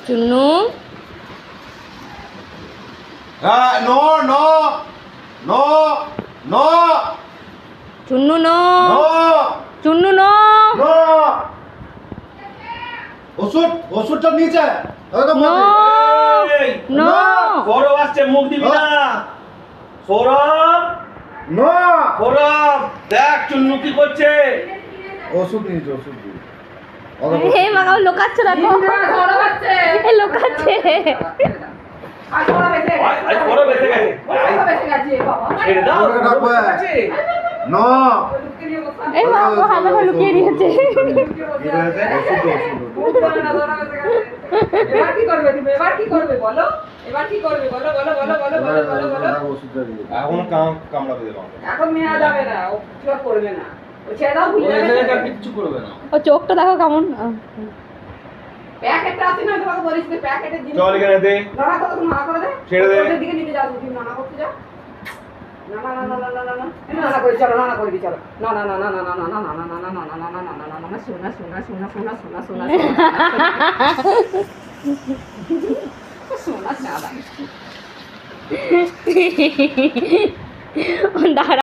Chunnu no no no no Chunnu no no Chunnu no no ওষুধটা নিচে no no Sourav আসছে, মুখ দিবি না। সৌরভ, নো সৌরভ, দেখ চুন্নু কি করছে। ওষুধ নিয়েছে ওষুধ দিয়ে হে মাগা লোকাচ্ছে দেখো এই লোকাচ্ছে আজ সৌরভ এসে গেছে। ছেড়ে দাও, ওকে ডাকবো। সৌরভ এসে গেছে। নো এই বাবা হাতে লুকিয়ে দিয়েছে এবার কি করবে তুমি? এবার কি করবে বলো? এবার কি করবে বলো বলো বলো বলো বলো বলো বলো। ওষুধটা দিয়ে এখন কামড়াবে দেবো। এখন নেওয়া যাবে না, ও কিছু আর করবে না। ও ছেড়ে দাও, ভুলে যাবে। কিচ্ছু করবে না। ও চোখটা দেখো কেমন প্যাকেটটা আছে না, তোমাকে বলিস যে প্যাকেটের জিনিস। চল এখানে দে। নানা কত নানা করে দে। ছেড়ে দে। ওদের দিকে নিতে যাও, তুমি নানা করতে যাও। না না না না না না না নানা করে চলো, নানা করে দি চলো। না না না না না না না না না না না না না না না না না না শোনা শোনা শোনা শোনা শোনা শোনা শোনা শোনা দাঁড়া